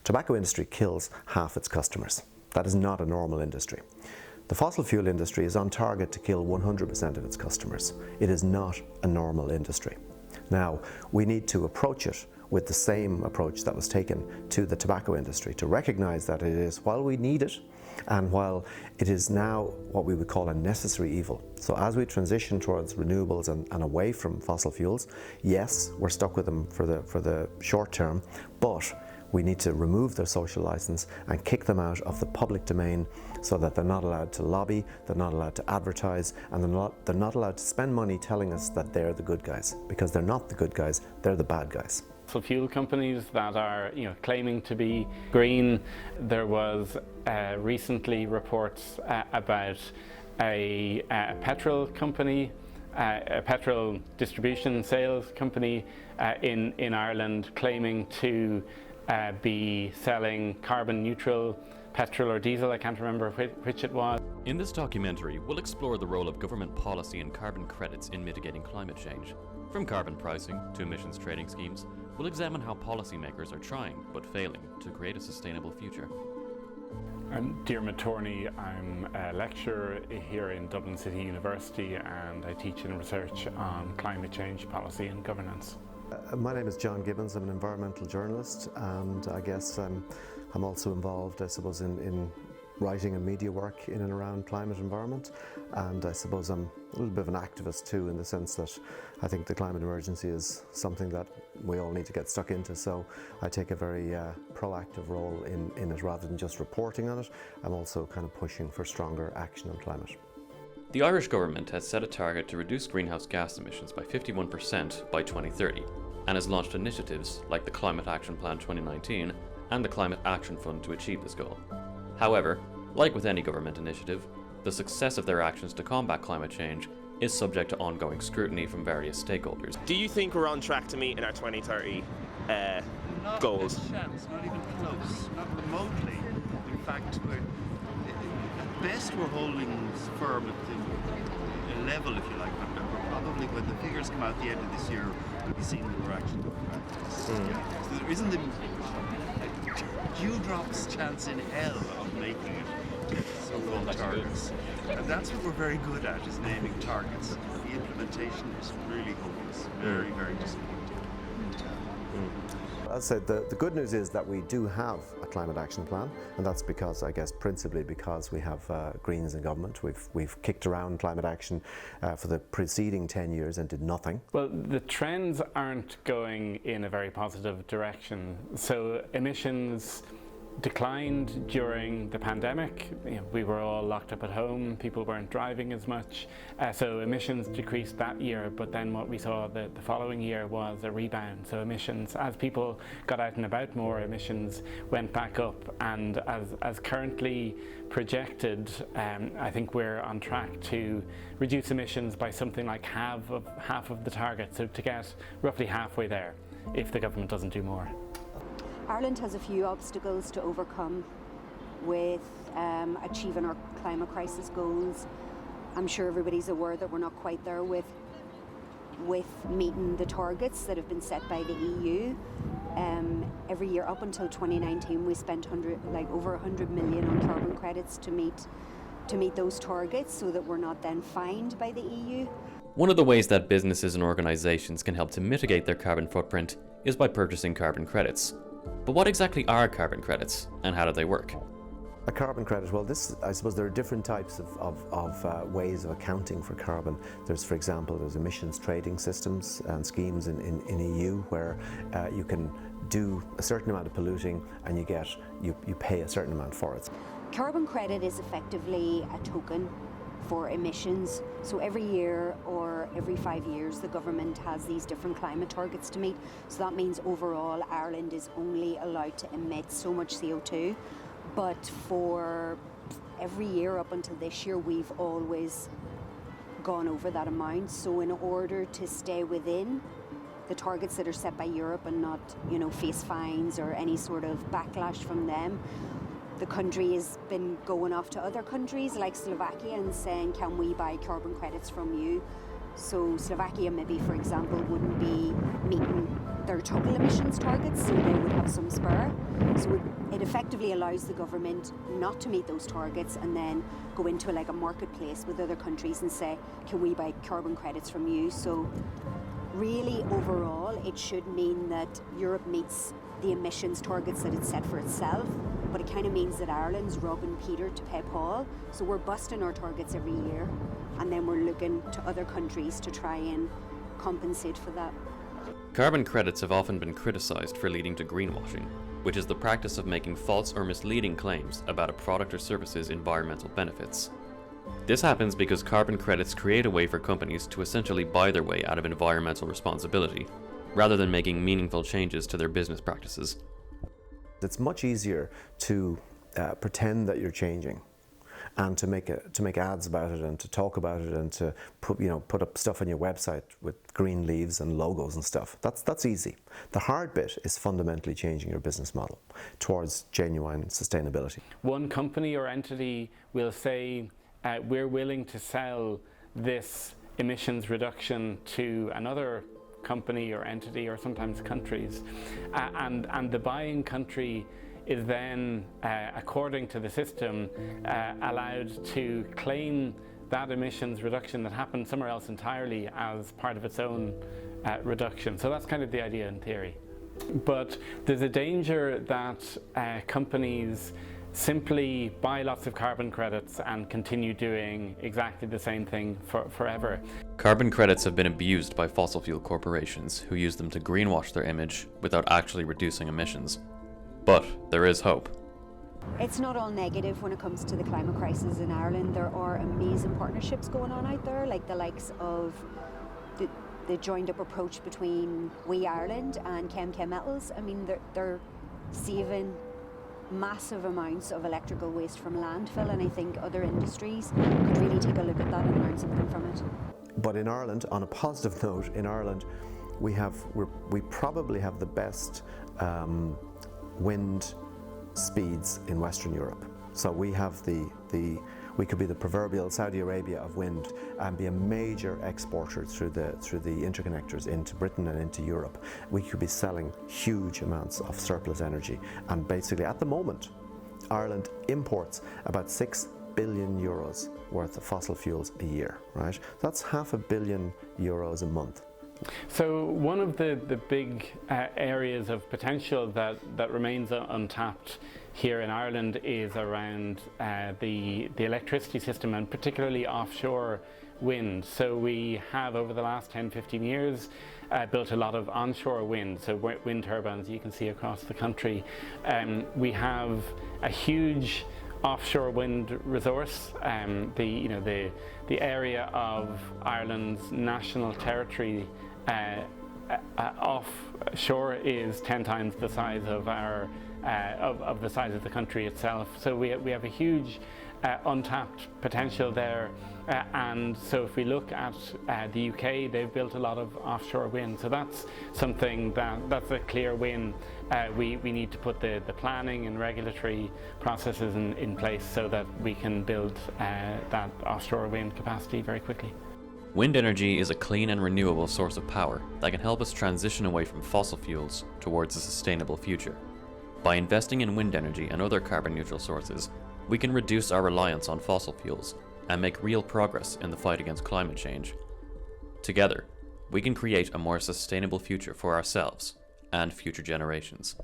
tobacco industry kills half its customers. That is not a normal industry. The fossil fuel industry is on target to kill 100% of its customers. It is not a normal industry. Now, we need to approach it with the same approach that was taken to the tobacco industry, to recognize that it is, while we need it, and while it is now what we would call a necessary evil. So as we transition towards renewables and away from fossil fuels, yes, we're stuck with them for the short term, but we need to remove their social license and kick them out of the public domain so that they're not allowed to lobby, they're not allowed to advertise, and they're not allowed to spend money telling us that they're the good guys, because they're not the good guys, they're the bad guys. Fossil fuel companies that are claiming to be green. There was recently reports about a petrol company, a petrol distribution sales company in Ireland claiming to be selling carbon neutral petrol or diesel. I can't remember which it was. In this documentary, we'll explore the role of government policy and carbon credits in mitigating climate change. From carbon pricing to emissions trading schemes, we'll examine how policymakers are trying, but failing, to create a sustainable future. I'm Diarmuid Torney. I'm a lecturer here in Dublin City University, and I teach in research on climate change policy and governance. My name is John Gibbons. I'm an environmental journalist, and I guess I'm also involved, I suppose, in writing and media work in and around climate environment, and I suppose I'm a little bit of an activist too, in the sense that I think the climate emergency is something that we all need to get stuck into, so I take a very proactive role in it rather than just reporting on it. I'm also kind of pushing for stronger action on climate. The Irish government has set a target to reduce greenhouse gas emissions by 51% by 2030 and has launched initiatives like the Climate Action Plan 2019 and the Climate Action Fund to achieve this goal. However, like with any government initiative, the success of their actions to combat climate change is subject to ongoing scrutiny from various stakeholders. Do you think we're on track to meet in our 2030 goals? Not a chance, not even close, not remotely. In fact, at best we're holding firm at the level, if you like, but probably when the figures come out at the end of this year, we'll be seeing that we're actually going backwards. So there isn't a dewdrop's chance in hell of making it so-called targets. And that's what we're very good at, is naming targets. The implementation is really hopeless, very, very disappointing. As I said, the good news is that we do have a climate action plan, and that's because, I guess, principally because we have Greens in government. We've kicked around climate action for the preceding 10 years and did nothing. Well, the trends aren't going in a very positive direction. So emissions declined during the pandemic. We were all locked up at home, people weren't driving as much, so emissions decreased that year, but then what we saw the following year was a rebound. So emissions, as people got out and about more, emissions went back up, and as currently projected, I think we're on track to reduce emissions by something like half of the target, so to get roughly halfway there if the government doesn't do more. Ireland has a few obstacles to overcome with achieving our climate crisis goals. I'm sure everybody's aware that we're not quite there with meeting the targets that have been set by the EU. Every year up until 2019, we spent over 100 million on carbon credits to meet those targets, so that we're not then fined by the EU. One of the ways that businesses and organisations can help to mitigate their carbon footprint is by purchasing carbon credits. But what exactly are carbon credits, and how do they work? A carbon credit, well, I suppose there are different types of ways of accounting for carbon. There's, for example, there's emissions trading systems and schemes in EU where you can do a certain amount of polluting and you pay a certain amount for it. Carbon credit is effectively a token for emissions. So every year or every 5 years, the government has these different climate targets to meet. So that means overall Ireland is only allowed to emit so much CO2. But for every year up until this year, we've always gone over that amount. So in order to stay within the targets that are set by Europe and not, face fines or any sort of backlash from them, the country has been going off to other countries like Slovakia and saying, can we buy carbon credits from you? So Slovakia maybe, for example, wouldn't be meeting their total emissions targets, so they would have some spare. So it effectively allows the government not to meet those targets and then go into like a marketplace with other countries and say, can we buy carbon credits from you? So really overall it should mean that Europe meets the emissions targets that it's set for itself, but it kind of means that Ireland's robbing Peter to pay Paul. So we're busting our targets every year, and then we're looking to other countries to try and compensate for that. Carbon credits have often been criticised for leading to greenwashing, which is the practice of making false or misleading claims about a product or service's environmental benefits. This happens because carbon credits create a way for companies to essentially buy their way out of environmental responsibility, rather than making meaningful changes to their business practices. It's much easier to pretend that you're changing and to make ads about it and to talk about it and to put up stuff on your website with green leaves and logos and stuff. That's easy. The hard bit is fundamentally changing your business model towards genuine sustainability. One company or entity will say, we're willing to sell this emissions reduction to another company or entity, or sometimes countries, and the buying country is then, according to the system, allowed to claim that emissions reduction that happened somewhere else entirely as part of its own reduction. So that's kind of the idea in theory. But there's a danger that companies simply buy lots of carbon credits and continue doing exactly the same thing forever. Carbon credits have been abused by fossil fuel corporations who use them to greenwash their image without actually reducing emissions. But there is hope. It's not all negative when it comes to the climate crisis in Ireland. There are amazing partnerships going on out there, like the likes of the joined up approach between We Ireland and Chem Metals. I mean, they're saving massive amounts of electrical waste from landfill, and I think other industries could really take a look at that and learn something from it. But in Ireland, on a positive note, in Ireland we probably have the best wind speeds in Western Europe. So we have we could be the proverbial Saudi Arabia of wind and be a major exporter through the interconnectors into Britain and into Europe. We could be selling huge amounts of surplus energy, and basically at the moment Ireland imports about 6 billion euros worth of fossil fuels a year, right? That's €500 million a month. So one of the big areas of potential that remains untapped here in Ireland is around the electricity system, and particularly offshore wind. So we have, over the last 10-15 years, built a lot of onshore wind, so wind turbines you can see across the country. We have a huge offshore wind resource. The area of Ireland's national territory offshore is 10 times the size of our of the size of the country itself. So we have a huge untapped potential there, and so if we look at the UK, they've built a lot of offshore wind. So that's something that's a clear win. We need to put the planning and regulatory processes in place so that we can build that offshore wind capacity very quickly. Wind energy is a clean and renewable source of power that can help us transition away from fossil fuels towards a sustainable future. By investing in wind energy and other carbon neutral sources, we can reduce our reliance on fossil fuels and make real progress in the fight against climate change. Together, we can create a more sustainable future for ourselves and future generations.